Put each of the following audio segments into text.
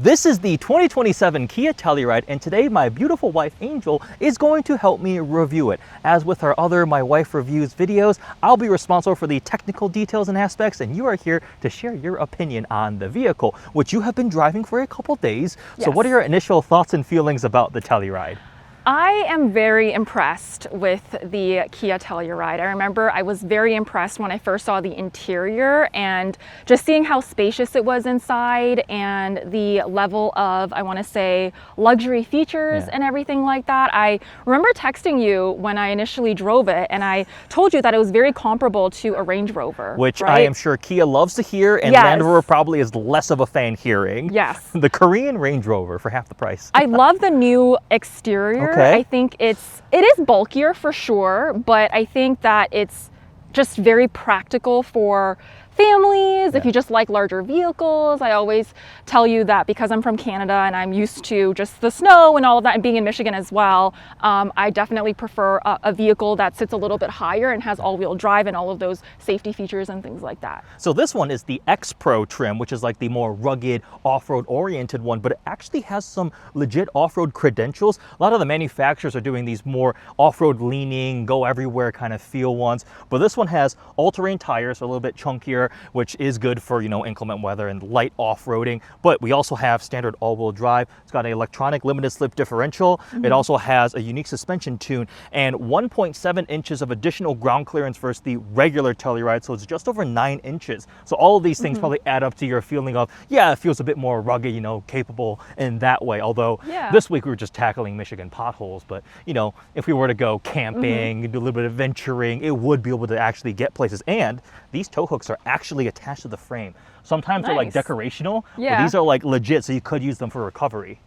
This is the 2027 Kia Telluride, and today my beautiful wife Angel is going to help me review it. As with our other My Wife Reviews videos, I'll be responsible for the technical details and aspects, and you are here to share your opinion on the vehicle, which you have been driving for a couple days. Yes. So what are your initial thoughts and feelings about the Telluride? I am very impressed with the Kia Telluride. I remember I was very impressed when I first saw the interior and just seeing how spacious it was inside and the level of, I want to say, luxury features and everything like that. I remember texting you when I initially drove it, and I told you that it was very comparable to a Range Rover. Which right? I am sure Kia loves to hear, and Yes. Land Rover probably is less of a fan hearing. Yes. The Korean Range Rover for half the price. I love the new exterior. Okay. I think it is bulkier for sure, but I think that it's just very practical for families. If you just like larger vehicles. I always tell you that because I'm from Canada and I'm used to just the snow and all of that, and being in Michigan as well, I definitely prefer a vehicle that sits a little bit higher and has all-wheel drive and all of those safety features and things like that. So this one is the X Pro trim, which is like the more rugged off-road oriented one, but it actually has some legit off-road credentials. A lot of the manufacturers are doing these more off-road leaning, go everywhere kind of feel ones, but this one has all-terrain tires, so a little bit chunkier, which is good for, inclement weather and light off-roading. But we also have standard all-wheel drive. It's got an electronic limited slip differential. It also has a unique suspension tune and 1.7 inches of additional ground clearance versus the regular Telluride, so it's just over 9 inches. So all of these things probably add up to your feeling of, yeah, it feels a bit more rugged, capable in that way. Although this week we were just tackling Michigan potholes, but if we were to go camping, do a little bit of venturing, it would be able to actually get places. And these tow hooks are actually attached to the frame. Sometimes they're like decorational, but these are like legit, so you could use them for recovery.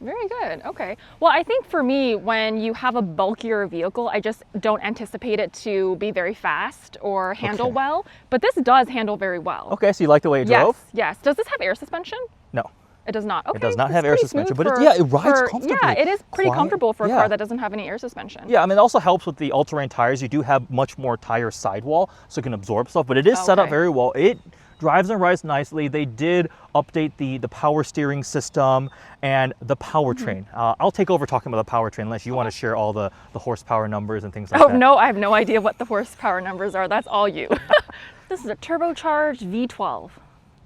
Very good. Okay. Well, I think for me, when you have a bulkier vehicle, I just don't anticipate it to be very fast or handle well, but this does handle very well. Okay, so you like the way it drove? Yes. Does this have air suspension? No. It does not. Okay. It does not have air suspension, but it rides comfortably. Yeah, it is pretty comfortable for a Yeah. car that doesn't have any air suspension. Yeah, I mean, it also helps with the all-terrain tires. You do have much more tire sidewall, so it can absorb stuff, but it is set up very well. It drives and rides nicely. They did update the power steering system and the powertrain. I'll take over talking about the powertrain unless you want to share all the horsepower numbers and things like that. Oh, no, I have no idea what the horsepower numbers are. That's all you. This is a turbocharged V12.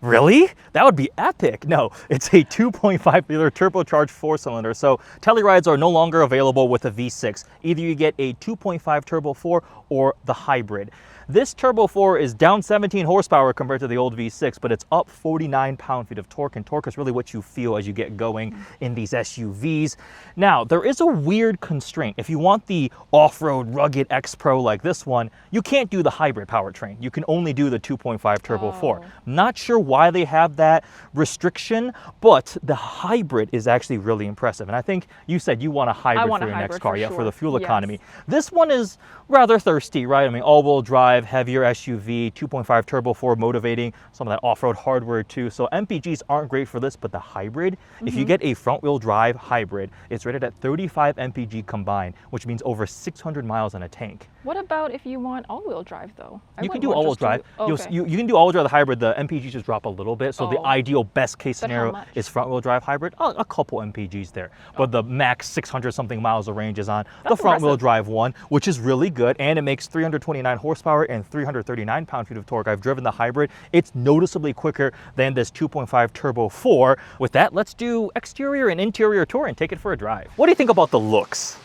Really? That would be epic. No, it's a 2.5-liter turbocharged 4-cylinder. So Tellurides are no longer available with a V6. Either you get a 2.5 Turbo 4 or the hybrid. This Turbo 4 is down 17 horsepower compared to the old V6, but it's up 49 pound-feet of torque, and torque is really what you feel as you get going in these SUVs. Now, there is a weird constraint. If you want the off-road rugged X Pro like this one, you can't do the hybrid powertrain. You can only do the 2.5 Turbo 4. Not sure why they have that restriction, but the hybrid is actually really impressive. And I think you said you want a hybrid for your next car, for the fuel economy. This one is rather thirsty, right? I mean, all-wheel drive, heavier SUV, 2.5 Turbo 4 motivating, some of that off-road hardware too. So MPGs aren't great for this, but the hybrid, if you get a front-wheel drive hybrid, it's rated at 35 MPG combined, which means over 600 miles on a tank. What about if you want all-wheel drive though? You can do all-wheel drive. Okay. You can do all-wheel drive the hybrid. The MPGs just drop a little bit. So the ideal best case scenario is front-wheel drive hybrid. A couple MPGs there. But the max 600 something miles of range is on the front-wheel drive one, which is really good. And it makes 329 horsepower and 339 pound-feet of torque. I've driven the hybrid. It's noticeably quicker than this 2.5 Turbo 4. With that, let's do exterior and interior tour and take it for a drive. What do you think about the looks?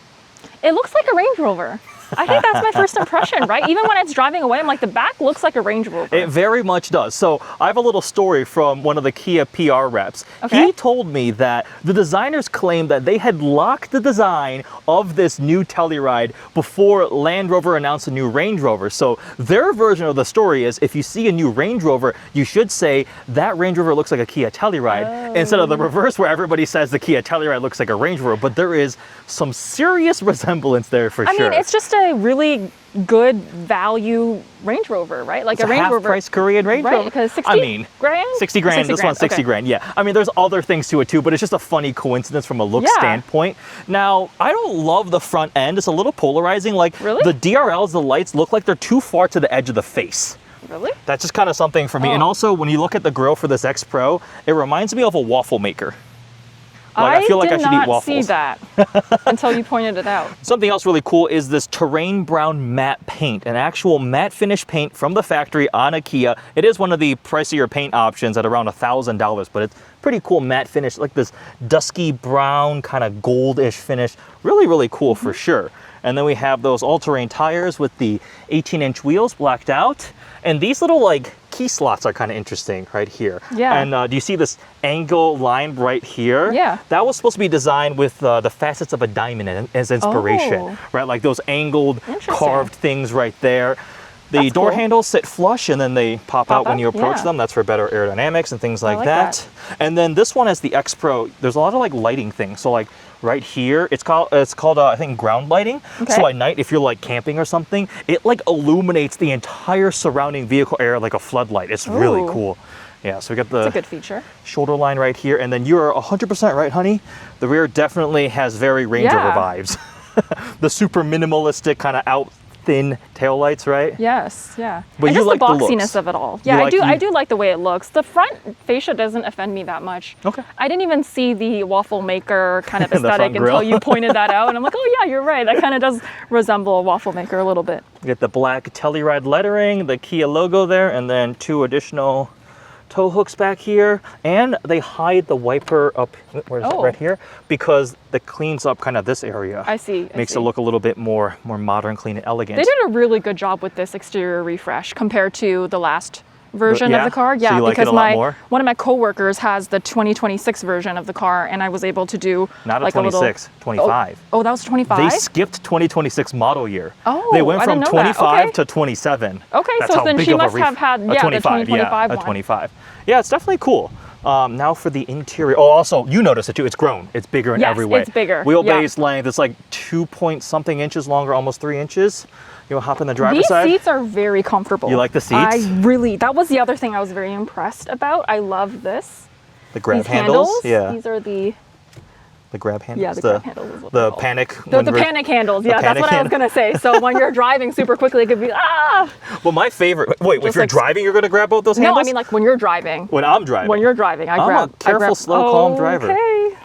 It looks like a Range Rover. I think that's my first impression, right? Even when it's driving away, I'm like, the back looks like a Range Rover. It very much does. So I have a little story from one of the Kia PR reps. Okay. He told me that the designers claimed that they had locked the design of this new Telluride before Land Rover announced a new Range Rover. So their version of the story is, if you see a new Range Rover, you should say that Range Rover looks like a Kia Telluride, instead of the reverse where everybody says the Kia Telluride looks like a Range Rover. But there is some serious resemblance there for sure. I mean, it's just a really good value Range Rover, right? Like it's a Range Rover. Half-price Korean Range Rover. Right, because 60 grand? 60 grand, this one's 60 grand, yeah. I mean, there's other things to it too, but it's just a funny coincidence from a look standpoint. Now, I don't love the front end. It's a little polarizing. Like, really? The DRLs, the lights look like they're too far to the edge of the face. Really? That's just kind of something for me. And also, when you look at the grill for this X Pro, it reminds me of a waffle maker. Like, I feel like I should eat waffles. See that until you pointed it out. Something else really cool is this terrain brown matte paint, an actual matte finish paint from the factory on a Kia. It is one of the pricier paint options at around $1,000, but it's pretty cool matte finish, like this dusky brown kind of goldish finish. Really, really cool for sure. And then we have those all-terrain tires with the 18-inch wheels blacked out. And these little like key slots are kind of interesting right here. Yeah. And do you see this angle line right here? Yeah. That was supposed to be designed with the facets of a diamond as inspiration, right? Like those angled carved things right there. The door handles sit flush and then they pop out when you approach them. That's for better aerodynamics and things like that. And then this one has the X Pro. There's a lot of like lighting things. So like right here, it's called I think ground lighting. Okay. So at night, if you're like camping or something, it like illuminates the entire surrounding vehicle area like a floodlight. It's really cool. Yeah, so we got the That's a good feature. Shoulder line right here. And then you're 100% right, honey. The rear definitely has very Range Rover vibes. The super minimalistic kind of out thin taillights, right? Yes, yeah. But and you just like the boxiness of it all. Yeah, I do like the way it looks. The front fascia doesn't offend me that much. Okay. I didn't even see the waffle maker kind of aesthetic until you pointed that out. And I'm like, oh yeah, you're right. That kind of does resemble a waffle maker a little bit. You get the black Telluride lettering, the Kia logo there, and then 2 additional tow hooks back here, and they hide the wiper up where is it, right here, because it cleans up kind of this area. I see. Makes it look a little bit more modern, clean, and elegant. They did a really good job with this exterior refresh compared to the last version of the car. Yeah, so you like because it a lot more? One of my coworkers has the 2026 version of the car, and I was able to do not like a 26, 25. Oh, that was 25. They skipped 2026 model year. Oh, they went from 25 okay. to 27. Okay, That's so then she must have had a 25, the 2025 a 25. Yeah, it's definitely cool. Now for the interior. Oh, also, you notice it too. It's grown. It's bigger in every way. It's bigger. Wheelbase length, it's like 2-point-something inches longer, almost 3 inches. You want to hop in the driver's side? These seats are very comfortable. You like the seats? That was the other thing I was very impressed about. I love this. The grab handles? Yeah. These are the grab handles? Yeah, the grab handles is what the panic. The panic handles. Yeah, that's what I was going to say. So when you're driving super quickly, it could be, Well, my favorite, wait, if you're driving, you're going to grab both those handles? No, I mean like when you're driving. When I'm driving? When you're driving, I'm a careful, slow, calm driver. Okay.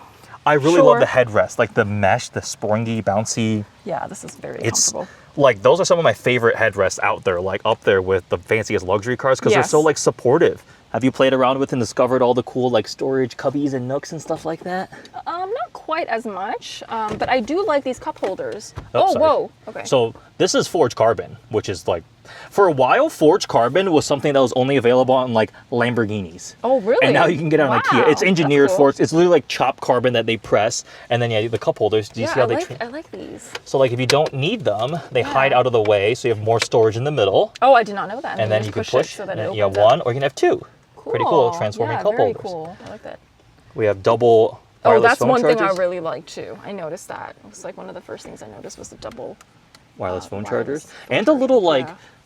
I really love the headrest, like the mesh, the springy, bouncy. Yeah, this is very comfortable. Like, those are some of my favorite headrests out there, like up there with the fanciest luxury cars, because they're so like supportive. Have you played around with and discovered all the cool like storage cubbies and nooks and stuff like that? Not quite as much, but I do like these cup holders. Sorry. Whoa. Okay. So this is forged carbon, which is like, for a while, forged carbon was something that was only available on like Lamborghinis. Oh, really? And now you can get it on a Kia. It's engineered for it. It's literally like chopped carbon that they press, and then the cup holders. Do you see how I like these. So like if you don't need them, they hide out of the way, so you have more storage in the middle. Oh, I did not know that. And then you can push, so and then you have one, or you can have two. Cool. Pretty cool, transforming cup holders. Very cool. I like that. We have double wireless phone chargers. Oh, that's one thing I really like too. I noticed that. It was like one of the first things I noticed was the double wireless phone chargers. And a little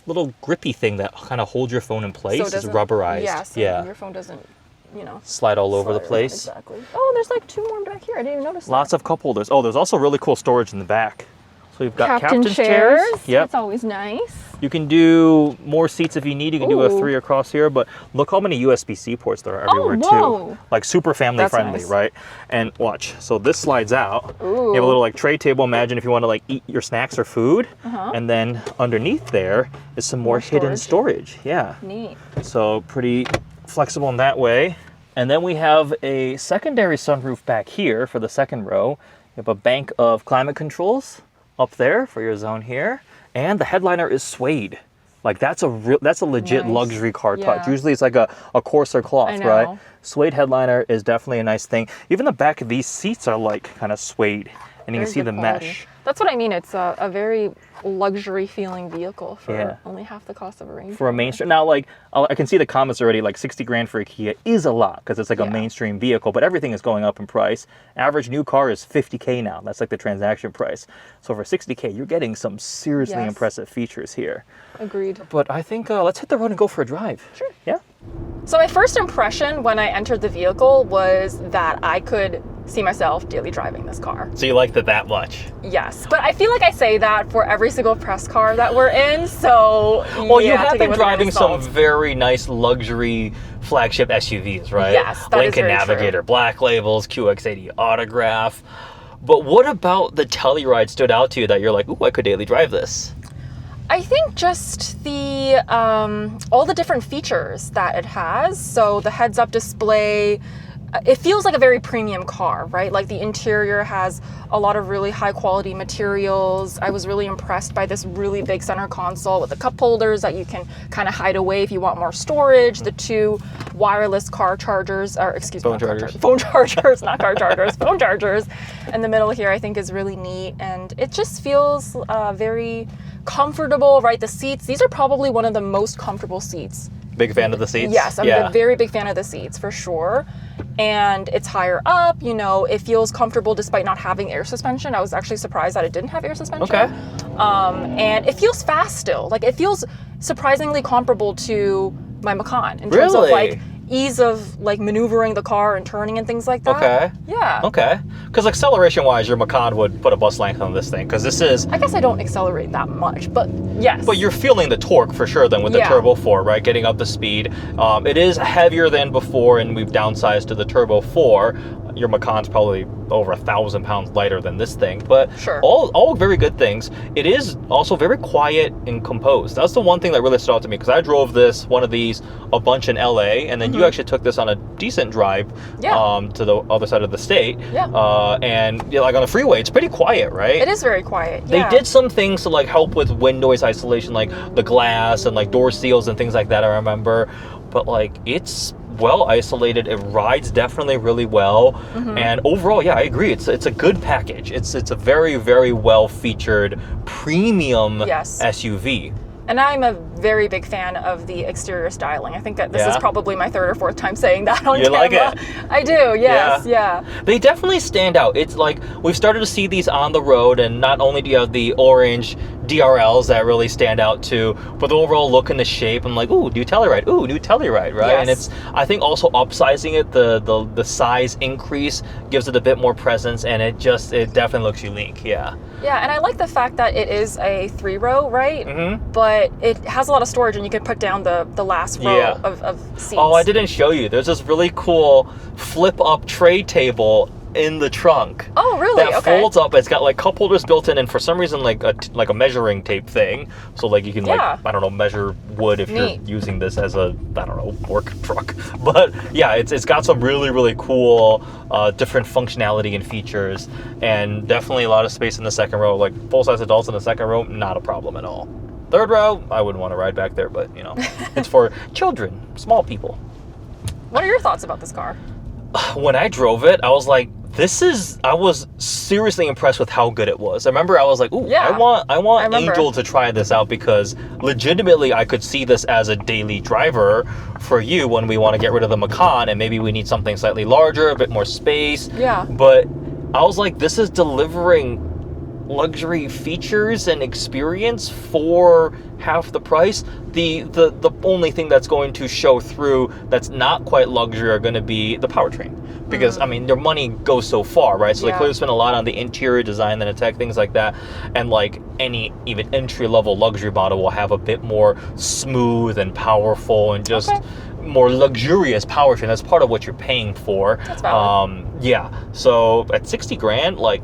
little grippy thing that kind of holds your phone in place. So it's rubberized. Yeah, so your phone doesn't, slide all over the place. Exactly. Oh, there's like 2 more back here. I didn't even notice Lots of cup holders. Oh, there's also really cool storage in the back. So you've got captain's chairs. Yep. That's always nice. You can do more seats if you need. You can do a 3 across here, but look how many USB-C ports there are everywhere too. Like super family friendly, right? And watch. So this slides out. You have a little like tray table. Imagine if you want to like eat your snacks or food. And then underneath there is some more hidden storage. Yeah. Neat. So pretty flexible in that way. And then we have a secondary sunroof back here for the second row. You have a bank of climate controls up there for your zone here, and the headliner is suede. Like that's a legit luxury car touch. Usually it's like a coarser cloth, right? Suede headliner is definitely a nice thing. Even the back of these seats are like kind of suede, and you can see the mesh. That's what I mean. It's a very luxury feeling vehicle for only half the cost of a Range Rover. For a mainstream. Now, like, I can see the comments already, like 60 grand for a Kia is a lot because it's like a mainstream vehicle, but everything is going up in price. Average new car is $50K now. That's like the transaction price. So for $60K, you're getting some seriously impressive features here. Agreed. But I think let's hit the road and go for a drive. Sure. Yeah? So my first impression when I entered the vehicle was that I could see myself daily driving this car. So you liked it that much? Yes, but I feel like I say that for every single press car that we're in, so well, you have been driving some very nice luxury flagship SUVs, right? Yes, that Lincoln is very Navigator true. Black Labels, QX80 Autograph. But what about the Telluride stood out to you that you're like, ooh, I could daily drive this? I think just the all the different features that it has. So the heads-up display, it feels like a very premium car, right? Like the interior has a lot of really high quality materials. I was really impressed by this really big center console with the cup holders that you can kind of hide away if you want more storage. The 2 wireless car chargers, or excuse me, phone chargers, not car chargers, phone chargers in the middle here, I think is really neat. And it just feels very comfortable, right? The seats, these are probably one of the most comfortable seats. Big fan of the seats? Yes, I'm a very big fan of the seats for sure. And it's higher up, you know, it feels comfortable despite not having air suspension. I was actually surprised that it didn't have air suspension. Okay. And it feels fast still. Like it feels surprisingly comparable to my Macan in terms of like ease of like maneuvering the car and turning and things like that. Okay. Yeah. Okay. Because acceleration wise, your Macan would put a bus length on this thing. Because this is... I guess I don't accelerate that much, but yes. But you're feeling the torque for sure then with the Turbo 4, right? Getting up the speed. It is heavier than before, and we've downsized to the Turbo 4. Your Macan's probably over 1,000 pounds lighter than this thing, but sure. all very good things. It is also very quiet and composed. That's the one thing that really stood out to me, because I drove one of these a bunch in LA, and then you actually took this on a decent drive to the other side of the state. Yeah. And like on the freeway, it's pretty quiet, right? It is very quiet. They did some things to like help with wind noise isolation, like the glass and like door seals and things like that, I remember. But like it's well isolated. It rides definitely really well, and overall, yeah, I agree. It's a good package. It's a very, very well featured premium SUV. And I'm a very big fan of the exterior styling. I think that this is probably my 3rd or 4th time saying that on camera. You like it? I do, yes, yeah. They definitely stand out. It's like we've started to see these on the road, and not only do you have the orange DRLs that really stand out too, but the overall look and the shape. I'm like, ooh, new Telluride, right? Yes. And it's, I think also upsizing it, the size increase gives it a bit more presence, and it definitely looks unique, Yeah, and I like the fact that it is a 3-row, right? But it has a lot of storage, and you could put down the last row of seats. Oh, I didn't show you. There's this really cool flip-up tray table in the trunk. Oh, really? That folds up. It's got like cup holders built in, and for some reason like a measuring tape thing. So like you can like, I don't know, measure wood if you're using this as a, I don't know, work truck. But yeah, it's got some really, really cool different functionality and features, and definitely a lot of space in the second row. Like full-size adults in the second row, not a problem at all. Third row, I wouldn't want to ride back there, but you know, it's for children, small people. What are your thoughts about this car? When I drove it, I was like, I was seriously impressed with how good it was. I remember I was like, ooh, I want Angel to try this out, because legitimately I could see this as a daily driver for you when we want to get rid of the Macan and maybe we need something slightly larger, a bit more space. Yeah. But I was like, this is delivering luxury features and experience for half the price. The only thing that's going to show through that's not quite luxury are going to be the powertrain, because I mean their money goes so far, right? So they clearly spend a lot on the interior design and the tech, things like that, and like any even entry-level luxury model will have a bit more smooth and powerful and just more luxurious powertrain. That's part of what you're paying for. That's valid. So at 60 grand, like,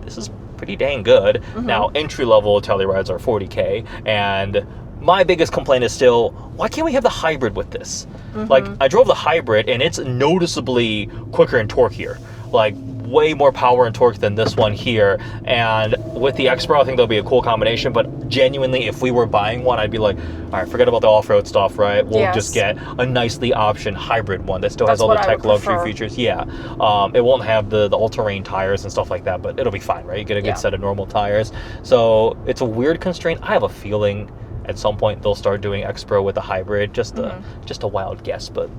this is pretty dang good. Now, entry-level Tellurides are 40K, and my biggest complaint is still, why can't we have the hybrid with this? Like, I drove the hybrid, and it's noticeably quicker and torqueier. Like, way more power and torque than this one here. And with the X Pro, I think that'll be a cool combination. But genuinely, if we were buying one, I'd be like, all right, forget about the off-road stuff, right? We'll just get a nicely optioned hybrid one that still has all the tech luxury features. Yeah, it won't have the all-terrain tires and stuff like that, but it'll be fine, right? You get a good set of normal tires. So it's a weird constraint. I have a feeling at some point they'll start doing X Pro with a hybrid. Just a wild guess, but.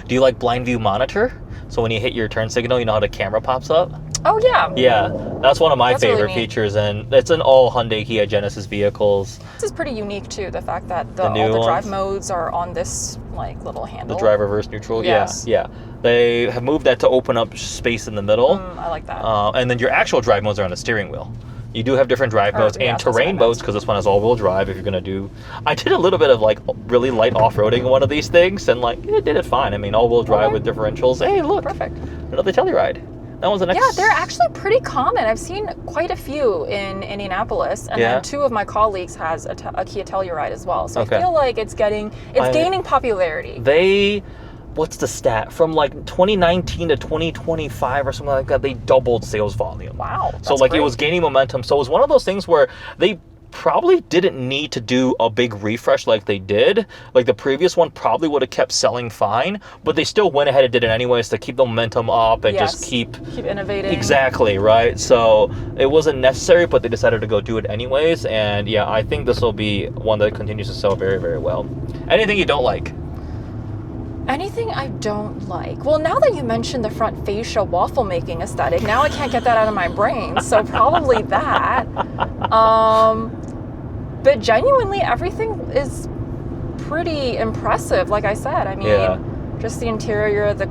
Do you like blind view monitor? So when you hit your turn signal, you know how the camera pops up? Oh yeah. Yeah, that's one of my That's really favorite neat. features, and it's in all Hyundai Kia Genesis vehicles. This is pretty unique too. The fact that The new all the drive ones? modes are on this like little handle. The drive reverse neutral. Yes. Yeah. They have moved that to open up space in the middle. I like that. And then your actual drive modes are on the steering wheel. You do have different drive modes yeah, and that's what I terrain meant. modes, because this one has all-wheel drive. If you're gonna do, I did a little bit of like really light off-roading in one of these things, and like it did it fine. I mean, all-wheel drive Okay. with differentials. Hey, look, Perfect. another Telluride. That one's the next. Yeah, they're actually pretty common. I've seen quite a few in Indianapolis, and Yeah. then two of my colleagues has a Kia Telluride as well. So Okay. I feel like it's gaining popularity. They, what's the stat? From like 2019 to 2025 or something like that, they doubled sales volume. Wow. So that's like it great. was gaining momentum. So it was one of those things where they probably didn't need to do a big refresh like they did. Like the previous one probably would have kept selling fine, but they still went ahead and did it anyways to keep the momentum up and just Yes. keep innovating. exactly right. So it wasn't necessary, but they decided to go do it anyways. And yeah, I think this will be one that continues to sell very, very well. Anything you don't like? Anything I don't like. Well, now that you mentioned the front fascia waffle making aesthetic, now I can't get that out of my brain. So probably that. But genuinely, everything is pretty impressive. Like I said, I mean, Yeah. just the interior, the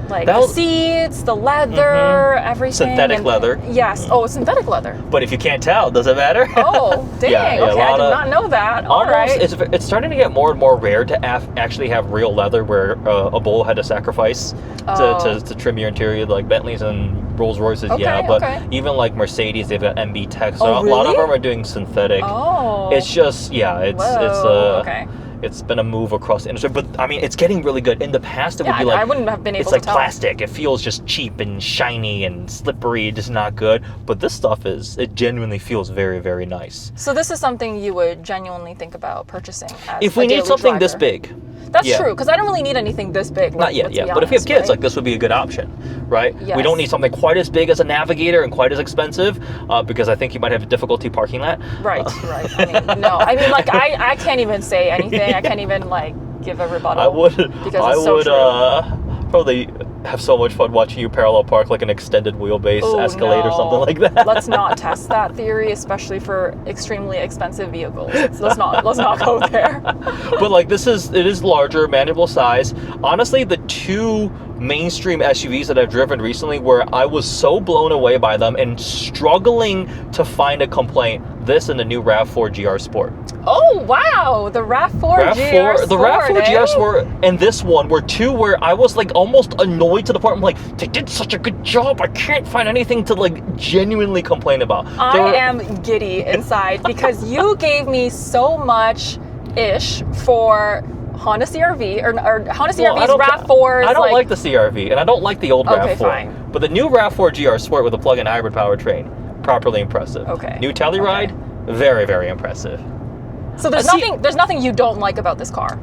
That was- seats, the leather, everything. Synthetic leather. Yes. Oh, synthetic leather. But if you can't tell, does it matter? Oh, dang. Yeah, a Okay, I lot did of- not know that. All Almost, right. it's starting to get more and more rare to actually have real leather where a bull had to sacrifice to trim your interior, like Bentleys and Rolls Royces, yeah. Okay, But okay. even like Mercedes, they've got MB Tech, so Oh, a lot of really? them are doing synthetic. Oh. It's just, yeah, Whoa, okay. it's been a move across the industry, but I mean, it's getting really good. In the past, it would Yeah, be like I wouldn't have been able it's to like tell. plastic. It feels just cheap and shiny and slippery, just not good. But this stuff it genuinely feels very, very nice. So this is something you would genuinely think about purchasing as If a we need daily something this driver. big, That's yeah. true, because I don't really need anything this big. Not yet, let's yeah. be But if you have honest, kids, right? like this would be a good option, right? We Yes. don't need something quite as big as a Navigator and quite as expensive, because I think you might have difficulty parking that. Right, right. I mean, no. I mean, like, I can't even say anything. I can't even, like, give a rebuttal. I would, Because it's so true. probably have so much fun watching you parallel park like an extended wheelbase Oh, Escalade or no. something like that. Let's not test that theory, especially for extremely expensive vehicles. So let's not go there. But like it is larger, manageable size. Honestly, the two mainstream SUVs that I've driven recently where I was so blown away by them and struggling to find a complaint, this and the new RAV4 GR Sport. Oh wow, the RAV4 GR Sport. The RAV4 eh? GR Sport and this one were two where I was like almost annoyed to the point I'm like, they did such a good job. I can't find anything to like genuinely complain about. I am giddy inside because you gave me so much ish for Honda CR-V or Honda CR-V's RAV4's. I don't like the CR-V and I don't like the old Okay, RAV4. fine. But the new RAV4 GR Sport with a plug-in hybrid powertrain, properly impressive. Okay. New Telluride, very, very impressive. So there's nothing you don't like about this car.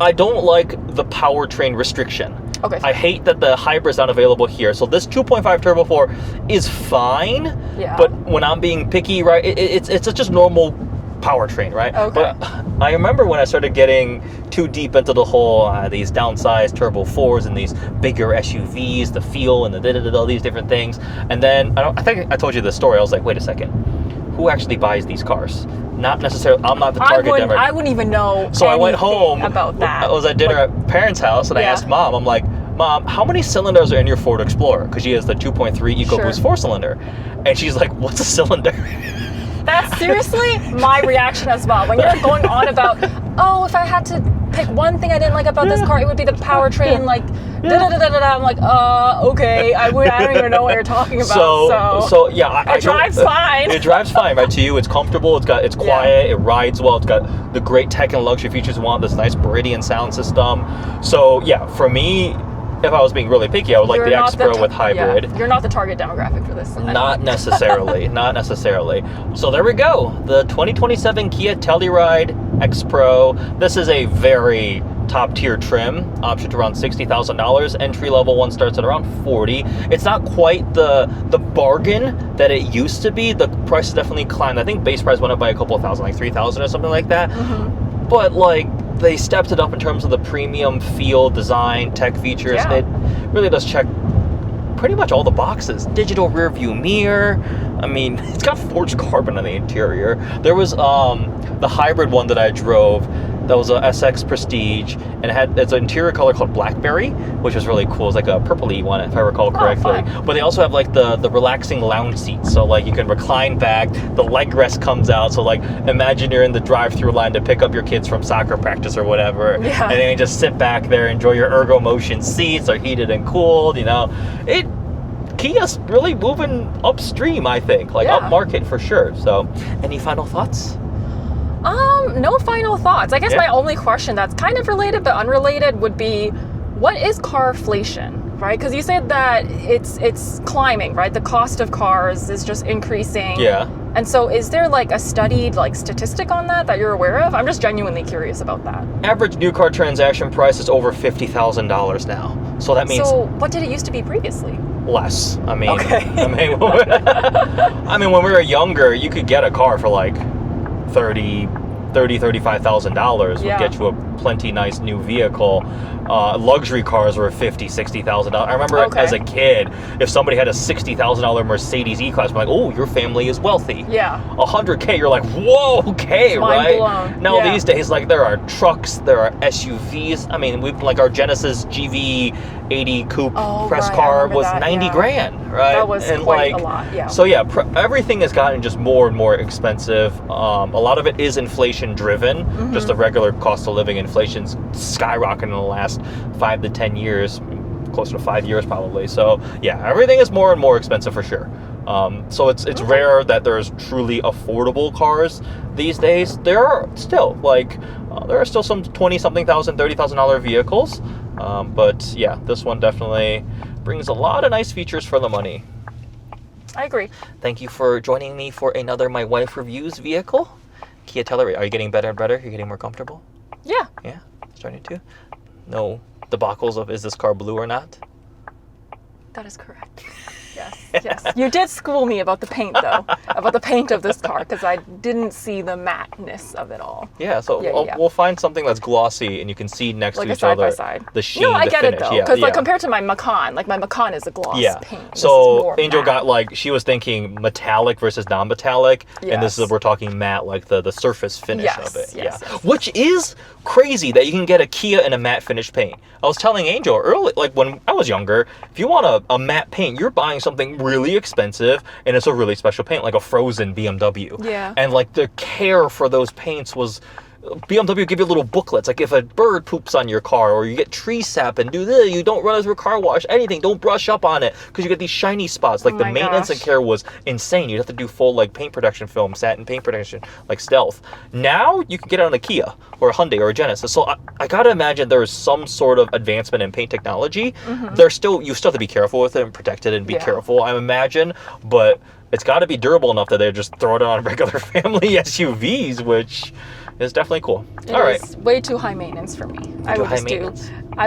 I don't like the powertrain restriction. Okay. I hate that the hybrid's not available here. So this 2.5 Turbo 4 is fine, Yeah. but when I'm being picky, right, it's just normal powertrain, right? Okay. But I remember when I started getting too deep into the whole these downsized Turbo 4s and these bigger SUVs, the feel and the all these different things, and then I think I told you this story. I was like, wait a second, who actually buys these cars? Not necessarily. I'm not the target demographic. I wouldn't even know. So I went home about that. I was at dinner at parents' house and I Yeah. asked Mom, I'm like, Mom, how many cylinders are in your Ford Explorer? Because she has the 2.3 EcoBoost Sure. 4-cylinder. And she's like, what's a cylinder? That's seriously my reaction as well. When you're going on about, oh, if I had to pick one thing I didn't like about this car, it would be the powertrain, like, da-da-da-da-da. I'm like, okay, I don't even know what you're talking about. So yeah, It drives fine. It drives fine, right? To you, it's comfortable. It's quiet. It rides well. It's got the great tech and luxury features you want. This nice Meridian sound system. So yeah, for me, if I was being really picky, I would like You're the not X Pro with hybrid. Yeah, you're not the target demographic for this. Not necessarily, not necessarily. So there we go. The 2027 Kia Telluride X Pro. This is a very top tier trim, optioned around $60,000. Entry level one starts at around $40,000. It's not quite the bargain that it used to be. The price has definitely climbed. I think base price went up by a couple of thousand, like $3,000 or something like that. Mm-hmm. But like they stepped it up in terms of the premium feel, design, tech features. Yeah. It really does check pretty much all the boxes. Digital rear view mirror. I mean, it's got forged carbon on the interior. There was the hybrid one that I drove. That was a SX Prestige, and it's an interior color called Blackberry, which was really cool. It's like a purpley one, if I recall correctly. But they also have like the relaxing lounge seats, so like you can recline back. The leg rest comes out, so like imagine you're in the drive-through line to pick up your kids from soccer practice or whatever, and then you just sit back there, enjoy your ergo motion seats. Are heated and cooled. You know, Kia's really moving upstream, I think, like up market for sure. So, any final thoughts? No final thoughts. I guess my only question that's kind of related but unrelated would be, what is carflation, right? Because you said that it's climbing, right? The cost of cars is just increasing. Yeah. And so is there like a studied like statistic on that you're aware of? I'm just genuinely curious about that. Average new car transaction price is over $50,000 now. So that means... So what did it used to be previously? Less. I mean, I mean, when we were younger, you could get a car for like $35,000 would get you a plenty nice new vehicle. Luxury cars were $50,000-$60,000. I remember as a kid, if somebody had a $60,000 Mercedes E-Class, I'm like, oh, your family is wealthy. Yeah. $100K, you're like, whoa, okay, right? Blown. Now these days, like there are trucks, there are SUVs. I mean, like our Genesis GV80 coupe press car was 90 grand, right? That was quite a lot. Yeah. So yeah, everything has gotten just more and more expensive. A lot of it is inflation driven. Just the regular cost of living inflation's skyrocketing in the last 5 to 10 years, closer to 5 years probably. So yeah, everything is more and more expensive for sure. So it's rare that there's truly affordable cars these days. There are still some $20-something thousand, $30,000 vehicles. But yeah, this one definitely brings a lot of nice features for the money. I agree. Thank you for joining me for another My Wife Reviews vehicle. Kia Telluride. Are you getting better and better? You're getting more comfortable? Yeah. Yeah? Starting to? No debacles of is this car blue or not? That is correct. Yes. You did school me about the paint, though, about the paint of this car, because I didn't see the matte-ness of it all. Yeah, so we'll find something that's glossy and you can see next to each other. Like a side-by-side. The sheen, I get finish. it, though, because like compared to my Macan, like my Macan is a gloss paint. So Angel got like, she was thinking metallic versus non-metallic, and this is, we're talking matte, like the surface finish of it. Yes. Which is crazy that you can get a Kia in a matte finish paint. I was telling Angel early, like when I was younger, if you want a matte paint, you're buying something really expensive and it's a really special paint, like a frozen BMW. Yeah. And like the care for those paints was, BMW give you little booklets, like if a bird poops on your car or you get tree sap and do this, you don't run it through a car wash, anything, don't brush up on it because you get these shiny spots. Like the maintenance and care was insane. You'd have to do full like paint protection film, satin paint protection, like stealth. Now you can get it on a Kia or a Hyundai or a Genesis. So I gotta imagine there is some sort of advancement in paint technology. You still have to be careful with it and protect it and be careful, I imagine, but it's got to be durable enough that they just throw it on regular family SUVs, which is definitely cool. All right. It's way too high maintenance for me. I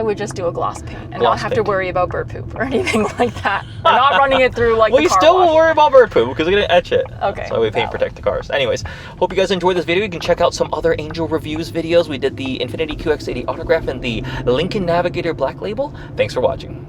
would just do a gloss paint and not have to worry about bird poop or anything like that. We're not running it through like well, the car you still will worry about bird poop because we're going to etch it. Okay. So we paint protect the cars. Anyways, hope you guys enjoyed this video. You can check out some other Angel Reviews videos. We did the Infiniti QX80 Autograph and the Lincoln Navigator Black Label. Thanks for watching.